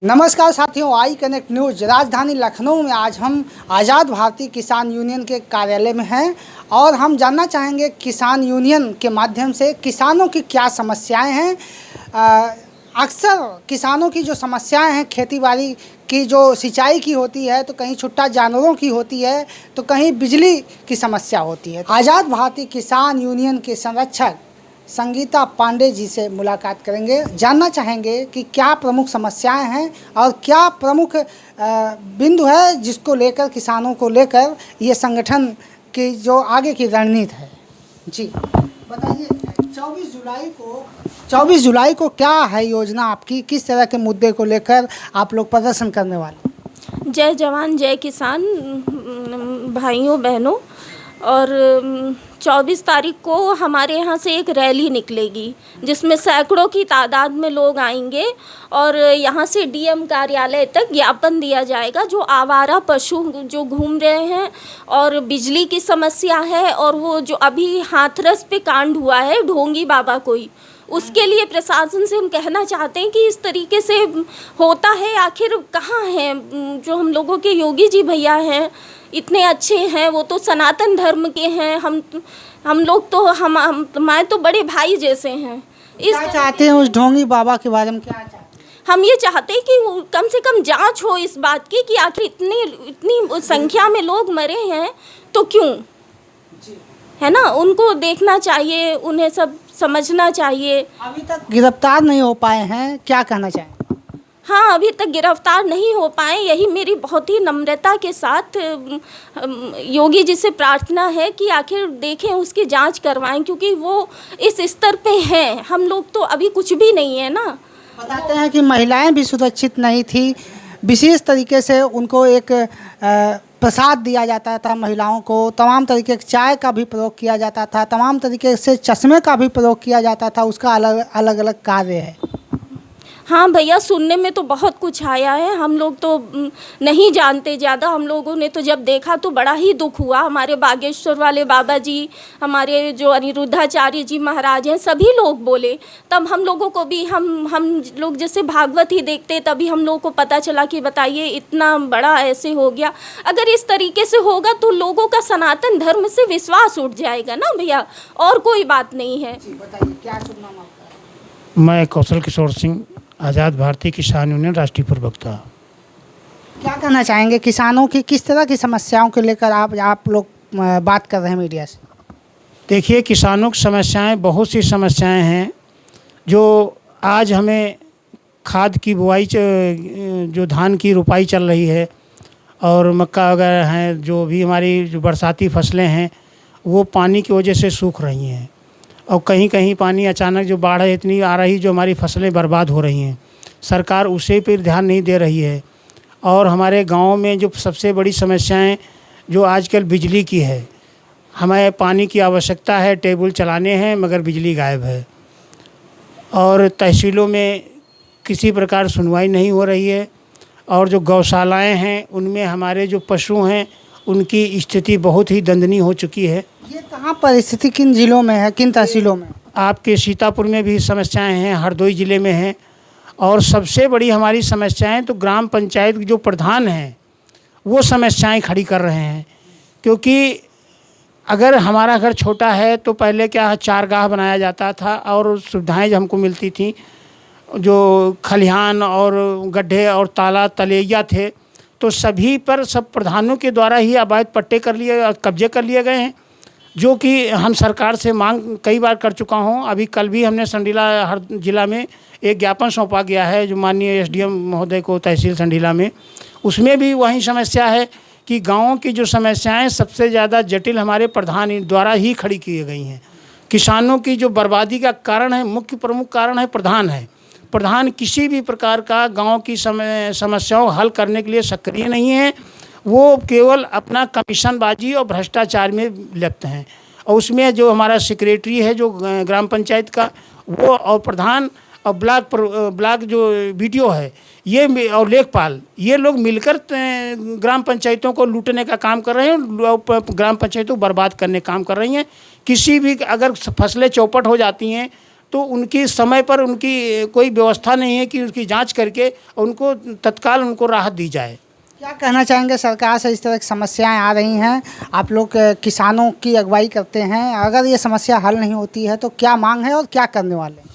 नमस्कार साथियों, I connect news राजधानी लखनऊ में आज हम आज़ाद भारतीय किसान यूनियन के कार्यालय में हैं और हम जानना चाहेंगे किसान यूनियन के माध्यम से किसानों की क्या समस्याएं हैं। अक्सर किसानों की जो समस्याएं हैं खेती-बाड़ी की, जो सिंचाई की होती है तो कहीं छुट्टा जानवरों की होती है तो कहीं बिजली की समस्या होती है। आज़ाद भारतीय किसान यूनियन के संरक्षक संगीता पांडे जी से मुलाकात करेंगे, जानना चाहेंगे कि क्या प्रमुख समस्याएं हैं और क्या प्रमुख बिंदु है जिसको लेकर किसानों को लेकर ये संगठन की जो आगे की रणनीति है। जी बताइए, 24 जुलाई को क्या है योजना आपकी, किस तरह के मुद्दे को लेकर आप लोग प्रदर्शन करने वाले? जय जवान जय किसान भाइयों बहनों, और 24 तारीख को हमारे यहाँ से एक रैली निकलेगी जिसमें सैकड़ों की तादाद में लोग आएंगे और यहाँ से डीएम कार्यालय तक ज्ञापन दिया जाएगा। जो आवारा पशु जो घूम रहे हैं और बिजली की समस्या है और वो जो अभी हाथरस पे कांड हुआ है ढोंगी बाबा कोई, उसके लिए प्रशासन से हम कहना चाहते हैं कि इस तरीके से होता है आखिर कहाँ है। जो हम लोगों के योगी जी भैया हैं इतने अच्छे हैं, वो तो सनातन धर्म के हैं, हम लोग तो हमारे तो बड़े भाई जैसे हैं। क्या चाहते हैं उस ढोंगी बाबा के बारे में, क्या चाहते हैं? हम ये चाहते हैं कि कम से कम जांच हो इस बात की कि आखिर इतनी संख्या में लोग मरे हैं तो क्यों, है ना। उनको देखना चाहिए, उन्हें सब समझना चाहिए। अभी तक गिरफ्तार नहीं हो पाए हैं, क्या कहना चाहें? हाँ, अभी तक गिरफ्तार नहीं हो पाए, यही मेरी बहुत ही नम्रता के साथ योगी जी से प्रार्थना है कि आखिर देखें, उसकी जांच करवाएं, क्योंकि वो इस स्तर पे हैं, हम लोग तो अभी कुछ भी नहीं है ना। बताते हैं कि महिलाएं भी सुरक्षित नहीं थी, विशेष तरीके से उनको एक प्रसाद दिया जाता था महिलाओं को, तमाम तरीके के चाय का भी प्रयोग किया जाता था, तमाम तरीके से चश्मे का भी प्रयोग किया जाता था, उसका अलग अलग कार्य है। हाँ भैया, सुनने में तो बहुत कुछ आया है, हम लोग तो नहीं जानते ज़्यादा। हम लोगों ने तो जब देखा तो बड़ा ही दुख हुआ। हमारे बागेश्वर वाले बाबा जी, हमारे जो अनिरुद्धाचार्य जी महाराज हैं, सभी लोग बोले, तब हम लोगों को भी हम लोग जैसे भागवत ही देखते, तभी हम लोगों को पता चला कि बताइए इतना बड़ा ऐसे हो गया। अगर इस तरीके से होगा तो लोगों का सनातन धर्म से विश्वास उठ जाएगा ना भैया, और कोई बात नहीं है। बताइए क्या सुनना आपका? मैं कौशल किशोर सिंह, आज़ाद भारतीय किसान यूनियन राष्ट्रीय प्रवक्ता। क्या कहना चाहेंगे किसानों की किस तरह की समस्याओं को लेकर आप लोग बात कर रहे हैं मीडिया से? देखिए, किसानों की समस्याएं, बहुत सी समस्याएं हैं। जो आज हमें खाद की बुआई, जो धान की रुपाई चल रही है और मक्का वगैरह हैं, जो भी हमारी जो बरसाती फसलें हैं वो पानी की वजह से सूख रही हैं और कहीं कहीं पानी अचानक जो बाढ़ इतनी आ रही जो हमारी फसलें बर्बाद हो रही हैं। सरकार उसे पर ध्यान नहीं दे रही है। और हमारे गांव में जो सबसे बड़ी समस्याएं जो आजकल बिजली की है, हमें पानी की आवश्यकता है, टेबल चलाने हैं मगर बिजली गायब है और तहसीलों में किसी प्रकार सुनवाई नहीं हो रही है। और जो गौशालाएँ हैं उनमें हमारे जो पशु हैं उनकी स्थिति बहुत ही दयनीय हो चुकी है। ये कहाँ पर स्थिति, किन जिलों में है, किन तहसीलों में? आपके सीतापुर में भी समस्याएं हैं, हरदोई ज़िले में हैं। और सबसे बड़ी हमारी समस्याएं तो ग्राम पंचायत के जो प्रधान हैं वो समस्याएं खड़ी कर रहे हैं। क्योंकि अगर हमारा घर छोटा है तो पहले क्या चारगाह बनाया जाता था और सुविधाएं जो हमको मिलती थी, जो खलिहान और गड्ढे और ताला तलैया थे, तो सभी पर सब प्रधानों के द्वारा ही अवैध पट्टे कब्जे कर लिए गए हैं, जो कि हम सरकार से मांग कई बार कर चुका हूं। अभी कल भी हमने संडीला हर जिला में एक ज्ञापन सौंपा गया है जो माननीय एसडीएम महोदय को तहसील संडीला में। उसमें भी वही समस्या है कि गाँवों की जो समस्याएं सबसे ज़्यादा जटिल हमारे प्रधान द्वारा ही खड़ी की गई हैं। किसानों की जो बर्बादी का कारण है, मुख्य प्रमुख कारण है प्रधान है। प्रधान किसी भी प्रकार का गाँव की समस्याओं हल करने के लिए सक्रिय नहीं है, वो केवल अपना कमीशनबाजी और भ्रष्टाचार में लिप्त हैं। और उसमें जो हमारा सेक्रेटरी है जो ग्राम पंचायत का, वो और प्रधान और ब्लॉक जो बीडीओ है ये और लेखपाल, ये लोग मिलकर ग्राम पंचायतों को लूटने का काम कर रहे हैं, ग्राम पंचायतों को बर्बाद करने का काम कर रही हैं। किसी भी अगर फसलें चौपट हो जाती हैं तो उनकी समय पर उनकी कोई व्यवस्था नहीं है कि उसकी जांच करके उनको तत्काल उनको राहत दी जाए। क्या कहना चाहेंगे सरकार से? इस तरह की समस्याएं आ रही हैं, आप लोग किसानों की अगुवाई करते हैं, अगर ये समस्या हल नहीं होती है तो क्या मांग है और क्या करने वाले हैं?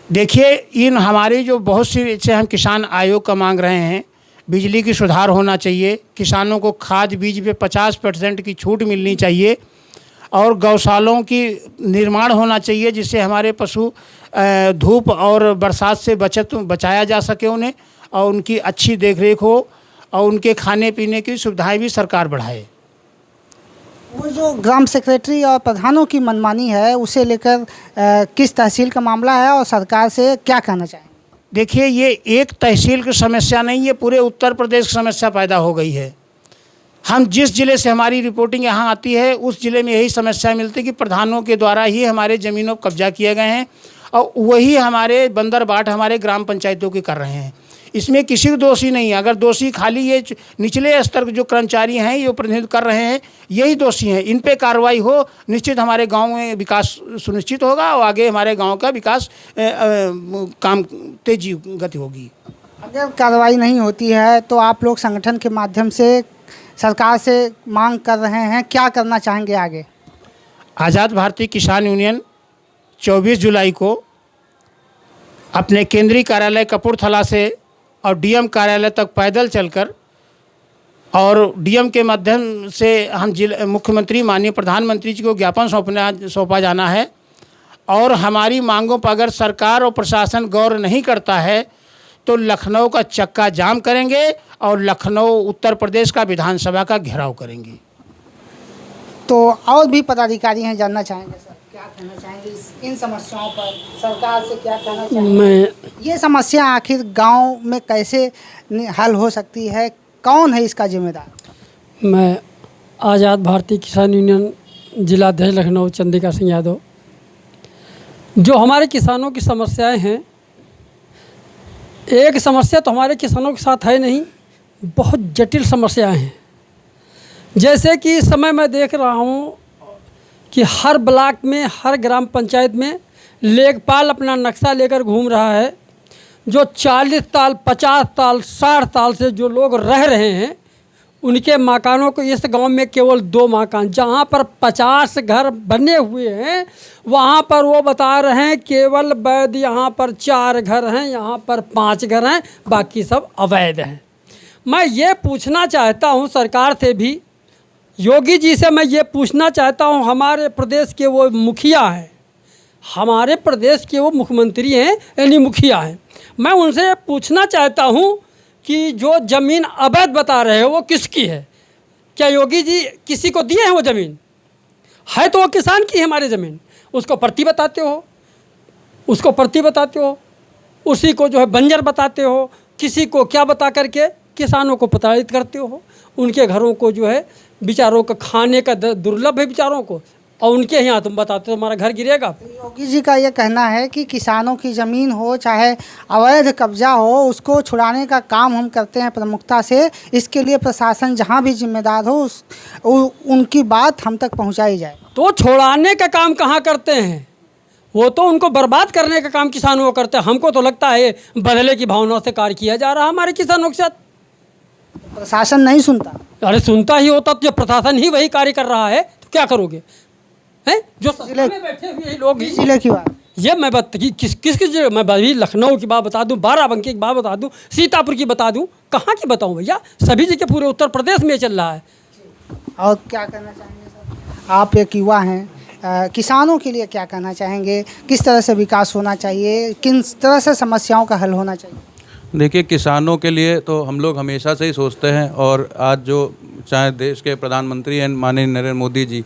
देखिए, इन हमारी जो बहुत सी जैसे हम किसान आयोग का मांग रहे हैं, बिजली की सुधार होना चाहिए, किसानों को खाद बीज पे 50% की छूट मिलनी चाहिए और गौशालों की निर्माण होना चाहिए जिससे हमारे पशु धूप और बरसात से बचाया जा सके उन्हें, और उनकी अच्छी देखरेख हो और उनके खाने पीने की सुविधाएं भी सरकार बढ़ाए। वो जो ग्राम सेक्रेटरी और प्रधानों की मनमानी है उसे लेकर किस तहसील का मामला है और सरकार से क्या कहना चाहेंगे? देखिए, ये एक तहसील की समस्या नहीं, ये पूरे उत्तर प्रदेश की समस्या पैदा हो गई है। हम जिस ज़िले से हमारी रिपोर्टिंग यहाँ आती है उस ज़िले में यही समस्या मिलती है कि प्रधानों के द्वारा ही हमारे ज़मीनों पर कब्जा किए गए हैं और वही हमारे बंदर बाट हमारे ग्राम पंचायतों के कर रहे हैं। इसमें किसी को दोषी नहीं है, अगर दोषी खाली ये निचले स्तर के जो कर्मचारी हैं ये प्रतिनिधित्व कर रहे हैं यही दोषी हैं। इन पे कार्रवाई हो, निश्चित हमारे गांव में विकास सुनिश्चित होगा और आगे हमारे गांव का विकास काम तेजी गति होगी। अगर कार्रवाई नहीं होती है तो आप लोग संगठन के माध्यम से सरकार से मांग कर रहे हैं, क्या करना चाहेंगे आगे? आज़ाद भारतीय किसान यूनियन 24 जुलाई को अपने केंद्रीय कार्यालय कपूरथला से और डीएम कार्यालय तक पैदल चलकर और डीएम के माध्यम से हम मुख्यमंत्री माननीय प्रधानमंत्री जी को ज्ञापन सौंपा जाना है और हमारी मांगों पर अगर सरकार और प्रशासन गौर नहीं करता है तो लखनऊ का चक्का जाम करेंगे और लखनऊ उत्तर प्रदेश का विधानसभा का घेराव करेंगे। तो और भी पदाधिकारी हैं, जानना चाहेंगे सर, क्या कहना चाहेंगे इन समस्याओं पर? सरकार से क्या कहना चाहेंगे? ये समस्या आखिर गांव में कैसे हल हो सकती है? कौन है इसका जिम्मेदार? मैं आज़ाद भारतीय किसान यूनियन जिलाध्यक्ष लखनऊ चंद्रिका सिंह यादव। जो हमारे किसानों की समस्याएं हैं, एक समस्या तो हमारे किसानों के साथ है नहीं, बहुत जटिल समस्याएं हैं। जैसे कि इस समय मैं देख रहा हूँ कि हर ब्लॉक में, हर ग्राम पंचायत में लेखपाल अपना नक्शा लेकर घूम रहा है। जो 40 ताल, 50 ताल, 60 ताल से जो लोग रह रहे हैं उनके मकानों को, इस गांव में केवल 2 मकान, जहां पर 50 घर बने हुए हैं वहां पर वो बता रहे हैं केवल वैध यहाँ पर 4 घर हैं, यहाँ पर 5 घर हैं, बाकी सब अवैध हैं। मैं ये पूछना चाहता हूँ सरकार से भी, योगी जी से मैं ये पूछना चाहता हूँ, हमारे प्रदेश के वो मुखिया हैं, हमारे प्रदेश के वो मुख्यमंत्री हैं यानी मुखिया हैं, मैं उनसे पूछना चाहता हूँ कि जो ज़मीन अवैध बता रहे हो वो किसकी है? क्या योगी जी किसी को दिए हैं वो ज़मीन? है तो वो किसान की है हमारी ज़मीन, उसको प्रति बताते हो, उसको प्रति बताते हो, उसी को जो है बंजर बताते हो, किसी को क्या बता करके किसानों को प्रताड़ित करते हो। उनके घरों को जो है बेचारों का खाने का दुर्लभ है बेचारों को, और उनके यहाँ तुम बताते हो हमारा घर गिरेगा। योगी जी का ये कहना है कि किसानों की ज़मीन हो चाहे अवैध कब्जा हो उसको छुड़ाने का काम हम करते हैं प्रमुखता से। इसके लिए प्रशासन जहाँ भी जिम्मेदार हो उनकी बात हम तक पहुँचाई जाए। तो छुड़ाने का काम कहाँ करते हैं? वो तो उनको बर्बाद करने का काम किसानों को करते हैं। हमको तो लगता है बदले की भावना से कार्य किया जा रहा है हमारे किसानों के साथ। प्रशासन नहीं सुनता। अरे सुनता ही होता तो जब प्रशासन ही वही कार्य कर रहा है तो क्या करोगे? हैं जो सत्ता में बैठे हुए लोग ही। जिले की बात ये मैं किस जगह मैं अभी लखनऊ की बात बता दूं, बाराबंकी की बात बता दूं, सीतापुर की बता दूं, कहाँ की बताऊं भैया? सभी जगह पूरे उत्तर प्रदेश में चल रहा है। और क्या कहना चाहेंगे सर? आप एक युवा हैं, किसानों के लिए क्या कहना चाहेंगे? किस तरह से विकास होना चाहिए, किस तरह से समस्याओं का हल होना चाहिए? देखिए, किसानों के लिए तो हम लोग हमेशा से ही सोचते हैं, और आज जो चाहे देश के प्रधानमंत्री हैं माननीय नरेंद्र मोदी जी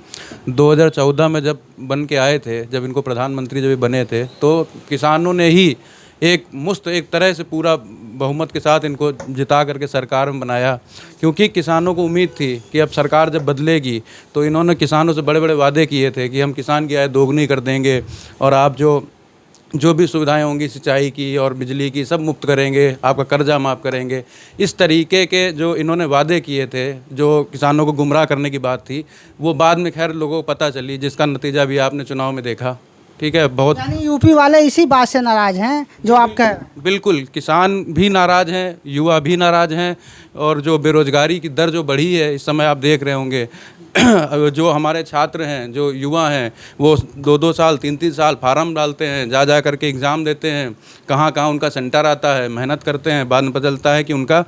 2014 में जब बन के आए थे, जब इनको प्रधानमंत्री जब बने थे तो किसानों ने ही एक तरह से पूरा बहुमत के साथ इनको जिता करके सरकार में बनाया, क्योंकि किसानों को उम्मीद थी कि अब सरकार जब बदलेगी तो इन्होंने किसानों से बड़े बड़े वादे किए थे कि हम किसान की आय दोगुनी कर देंगे और आप जो भी सुविधाएं होंगी सिंचाई की और बिजली की सब मुफ्त करेंगे, आपका कर्जा माफ़ करेंगे। इस तरीके के जो इन्होंने वादे किए थे, जो किसानों को गुमराह करने की बात थी, वो बाद में खैर लोगों को पता चली, जिसका नतीजा भी आपने चुनाव में देखा। ठीक है। बहुत यानी यूपी वाले इसी बात से नाराज हैं जो आप कह रहे हैं। बिल्कुल, किसान भी नाराज़ हैं, युवा भी नाराज़ हैं, और जो बेरोज़गारी की दर जो बढ़ी है इस समय आप देख रहे होंगे जो हमारे छात्र हैं, जो युवा हैं, वो 2-2 साल 3-3 साल फार्म डालते हैं, जा करके एग्ज़ाम देते हैं, कहाँ उनका सेंटर आता है, मेहनत करते हैं, बाद में पता चलता है कि उनका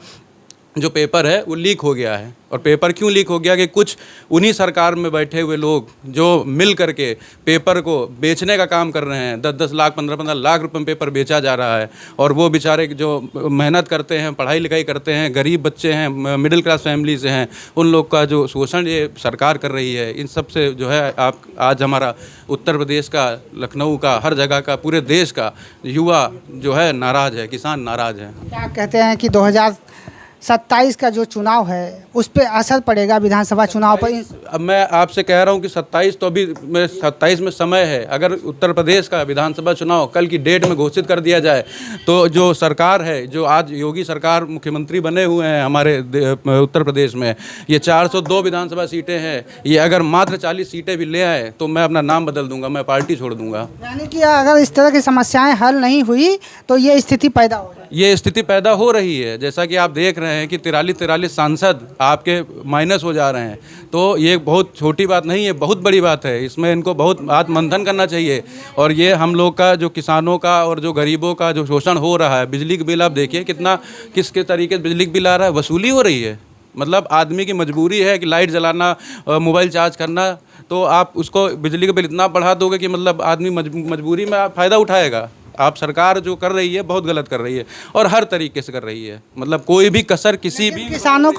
जो पेपर है वो लीक हो गया है। और पेपर क्यों लीक हो गया कि कुछ उन्हीं सरकार में बैठे हुए लोग जो मिल करके पेपर को बेचने का काम कर रहे हैं। 10-10 लाख 15-15 लाख रुपए में पेपर बेचा जा रहा है, और वो बेचारे जो मेहनत करते हैं, पढ़ाई लिखाई करते हैं, गरीब बच्चे हैं, मिडिल क्लास फैमिली से हैं, उन लोग का जो शोषण ये सरकार कर रही है, इन सब से जो है आप आज हमारा उत्तर प्रदेश का, लखनऊ का, हर जगह का, पूरे देश का युवा जो है नाराज़ है, किसान नाराज़ है। क्या कहते हैं कि 2027 का जो चुनाव है उस पर असर पड़ेगा विधानसभा चुनाव पर? अब मैं आपसे कह रहा हूं कि 27 तो अभी 27 में समय है। अगर उत्तर प्रदेश का विधानसभा चुनाव कल की डेट में घोषित कर दिया जाए तो जो सरकार है, जो आज योगी सरकार मुख्यमंत्री बने हुए हैं हमारे उत्तर प्रदेश में, ये 402 विधानसभा सीटें हैं, ये अगर मात्र 40 सीटें भी ले आए तो मैं अपना नाम बदल दूंगा, मैं पार्टी छोड़ दूंगा। यानी कि अगर इस तरह की समस्याएं हल नहीं हुई तो ये स्थिति पैदा हो जाएगी। ये स्थिति पैदा हो रही है, जैसा कि आप देख रहे हैं कि 43 सांसद आपके माइनस हो जा रहे हैं। तो ये बहुत छोटी बात नहीं है, बहुत बड़ी बात है। इसमें इनको बहुत आत्ममंथन करना चाहिए। और ये हम लोग का जो किसानों का और जो गरीबों का जो शोषण हो रहा है, बिजली का बिल आप देखिए कितना, किस तरीके से बिजली का बिल आ रहा है, वसूली हो रही है। मतलब आदमी की मजबूरी है कि लाइट जलाना, मोबाइल चार्ज करना, तो आप उसको बिजली का बिल इतना बढ़ा दोगे कि मतलब आदमी मजबूरी में फ़ायदा उठाएगा। आप सरकार जो कर रही है बहुत गलत कर रही है, और हर तरीके से कर रही है। मतलब कोई भी कसर किसी भी किसानों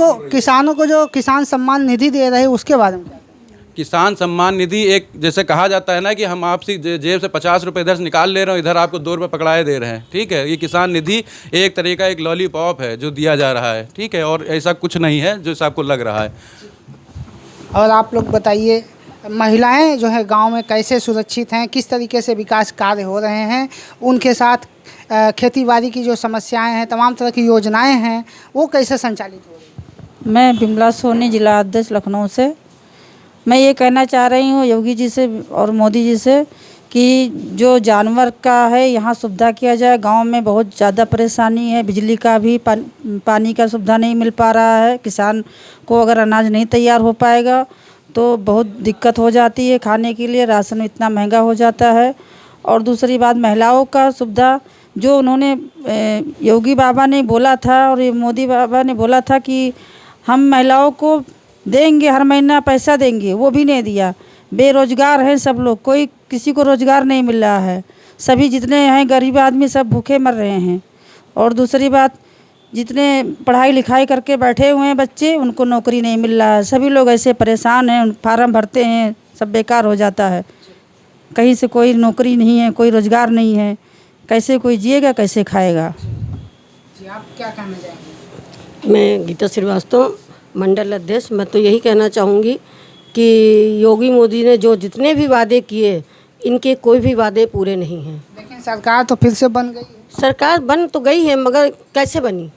को जो किसान सम्मान निधि दे रहे हैं उसके बारे में? किसान सम्मान निधि एक, जैसे कहा जाता है ना कि हम आपसे जेब से 50 रुपये इधर से निकाल ले रहे हो, इधर आपको 2 रुपये पकड़ाए दे रहे हैं, ठीक है। ये किसान निधि एक तरह का एक लॉलीपॉप है जो दिया जा रहा है, ठीक है, और ऐसा कुछ नहीं है जो आपको लग रहा है। और आप लोग बताइए, महिलाएं जो है गांव में कैसे सुरक्षित हैं, किस तरीके से विकास कार्य हो रहे हैं, उनके साथ खेतीबाड़ी की जो समस्याएं हैं, तमाम तरह की योजनाएं हैं, वो कैसे संचालित हो रही हैं? मैं बिमला सोनी, जिला अध्यक्ष लखनऊ से। मैं ये कहना चाह रही हूँ योगी जी से और मोदी जी से कि जो जानवर का है यहाँ सुविधा किया जाए। गांव में बहुत ज़्यादा परेशानी है, बिजली का भी, पानी का सुविधा नहीं मिल पा रहा है। किसान को अगर अनाज नहीं तैयार हो पाएगा तो बहुत दिक्कत हो जाती है, खाने के लिए राशन इतना महंगा हो जाता है। और दूसरी बात, महिलाओं का सुविधा जो उन्होंने योगी बाबा ने बोला था और ये मोदी बाबा ने बोला था कि हम महिलाओं को देंगे, हर महीना पैसा देंगे, वो भी नहीं दिया। बेरोजगार हैं सब लोग, कोई किसी को रोज़गार नहीं मिल रहा है। सभी जितने हैं गरीब आदमी सब भूखे मर रहे हैं। और दूसरी बात, जितने पढ़ाई लिखाई करके बैठे हुए हैं बच्चे, उनको नौकरी नहीं मिल रहा है। सभी लोग ऐसे परेशान हैं, फार्म भरते हैं, सब बेकार हो जाता है। कहीं से कोई नौकरी नहीं है, कोई रोज़गार नहीं है, कैसे कोई जिएगा, कैसे खाएगा? जी, आप क्या कहना चाहेंगे? मैं गीता श्रीवास्तव, मंडल अध्यक्ष। मैं तो यही कहना चाहूँगी कि योगी मोदी ने जो जितने भी वादे किए, इनके कोई भी वादे पूरे नहीं हैं। लेकिन सरकार तो फिर से बन गई है। सरकार बन तो गई है, मगर कैसे बनी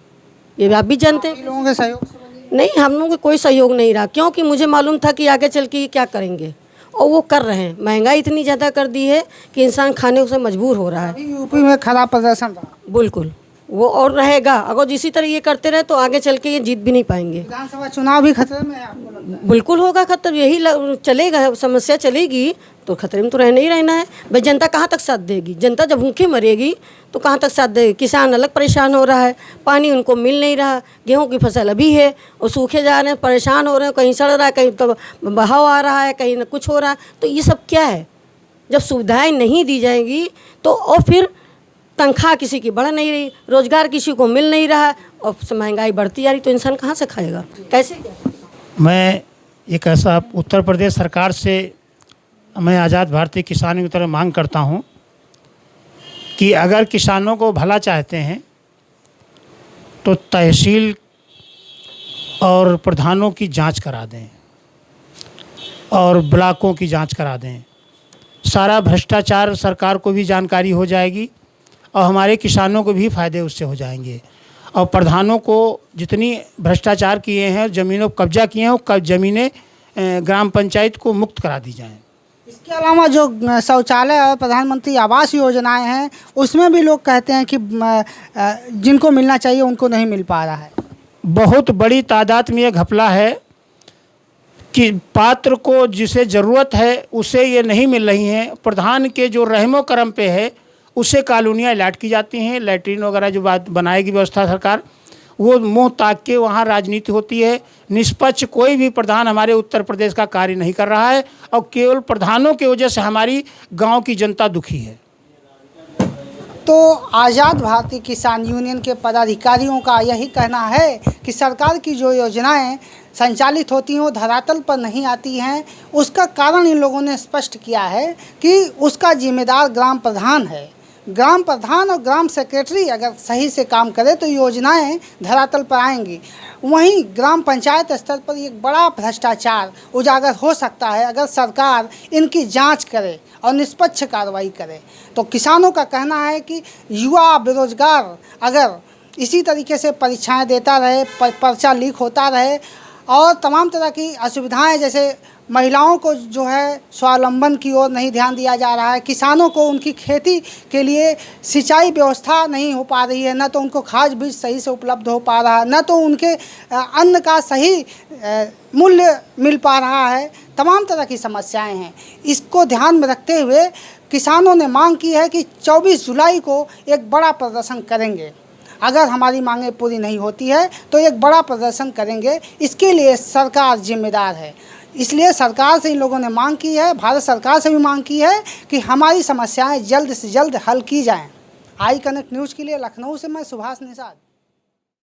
ये आप भी जानते हैं। लोगों के सहयोग से बनी? नहीं, हम लोगों को कोई सहयोग नहीं रहा, क्योंकि मुझे मालूम था कि आगे चल के क्या करेंगे, और वो कर रहे हैं। महंगाई इतनी ज़्यादा कर दी है कि इंसान खाने से मजबूर हो रहा है। अभी यूपी में खराब प्रदर्शन रहा। बिल्कुल, वो और रहेगा। अगर इसी तरह ये करते रहे तो आगे चल के ये जीत भी नहीं पाएंगे। विधानसभा चुनाव भी खतरे में है आपको लगता है? बिल्कुल होगा खतरा, यही चलेगा, समस्या चलेगी तो खतरे में तो रहना ही रहना है। भाई जनता कहाँ तक साथ देगी? जनता जब भूखे मरेगी तो कहाँ तक साथ देगी? किसान अलग परेशान हो रहा है, पानी उनको मिल नहीं रहा, गेहूं की फसल अभी है और सूखे जा रहे हैं, परेशान हो रहे हैं, कहीं सड़ रहा है, कहीं तो बहाव आ रहा है, कहीं न कुछ हो रहा है। तो ये सब क्या है? जब सुविधाएँ नहीं दी जाएंगी तो और फिर तनख्वाह किसी की बढ़ नहीं रही, रोज़गार किसी को मिल नहीं रहा, और महंगाई बढ़ती जा रही, तो इंसान कहाँ से खाएगा, कैसे क्या? मैं एक ऐसा उत्तर प्रदेश सरकार से मैं आज़ाद भारतीय किसान की तरफ मांग करता हूं कि अगर किसानों को भला चाहते हैं तो तहसील और प्रधानों की जांच करा दें और ब्लॉकों की जांच करा दें। सारा भ्रष्टाचार सरकार को भी जानकारी हो जाएगी और हमारे किसानों को भी फ़ायदे उससे हो जाएंगे। और प्रधानों को जितनी भ्रष्टाचार किए हैं, ज़मीनों पर कब्जा किए हैं, वो ज़मीनें ग्राम पंचायत को मुक्त करा दी जाएं। इसके अलावा जो शौचालय और प्रधानमंत्री आवास योजनाएं हैं उसमें भी लोग कहते हैं कि जिनको मिलना चाहिए उनको नहीं मिल पा रहा है। बहुत बड़ी तादाद में ये घपला है कि पात्र को जिसे ज़रूरत है उसे ये नहीं मिल रही हैं। प्रधान के जो रहमो करम पे है उसे कॉलोनियाँ अलॉट की जाती हैं। लैट्रीन वगैरह जो बात बनाएगी व्यवस्था सरकार, वो मुंह ताक के वहाँ राजनीति होती है। निष्पक्ष कोई भी प्रधान हमारे उत्तर प्रदेश का कार्य नहीं कर रहा है और केवल प्रधानों की वजह से हमारी गांव की जनता दुखी है। तो आज़ाद भारतीय किसान यूनियन के पदाधिकारियों का यही कहना है कि सरकार की जो योजनाएं संचालित होती हैं वो धरातल पर नहीं आती हैं। उसका कारण इन लोगों ने स्पष्ट किया है कि उसका जिम्मेदार ग्राम प्रधान है। ग्राम प्रधान और ग्राम सेक्रेटरी अगर सही से काम करे तो योजनाएं धरातल पर आएंगी। वहीं ग्राम पंचायत स्तर पर एक बड़ा भ्रष्टाचार उजागर हो सकता है अगर सरकार इनकी जांच करे और निष्पक्ष कार्रवाई करे। तो किसानों का कहना है कि युवा बेरोजगार अगर इसी तरीके से परीक्षाएं देता रहे, पर्चा लीक होता रहे और तमाम तरह की असुविधाएं, जैसे महिलाओं को जो है स्वावलंबन की ओर नहीं ध्यान दिया जा रहा है, किसानों को उनकी खेती के लिए सिंचाई व्यवस्था नहीं हो पा रही है, न तो उनको खाद बीज सही से उपलब्ध हो पा रहा है, न तो उनके अन्न का सही मूल्य मिल पा रहा है। तमाम तरह की समस्याएं हैं। इसको ध्यान में रखते हुए किसानों ने मांग की है कि 24 जुलाई को एक बड़ा प्रदर्शन करेंगे। अगर हमारी मांगें पूरी नहीं होती है तो एक बड़ा प्रदर्शन करेंगे। इसके लिए सरकार जिम्मेदार है। इसलिए सरकार से इन लोगों ने मांग की है, भारत सरकार से भी मांग की है कि हमारी समस्याएं जल्द से जल्द हल की जाएं। आई कनेक्ट न्यूज़ के लिए लखनऊ से मैं सुभाष निषाद।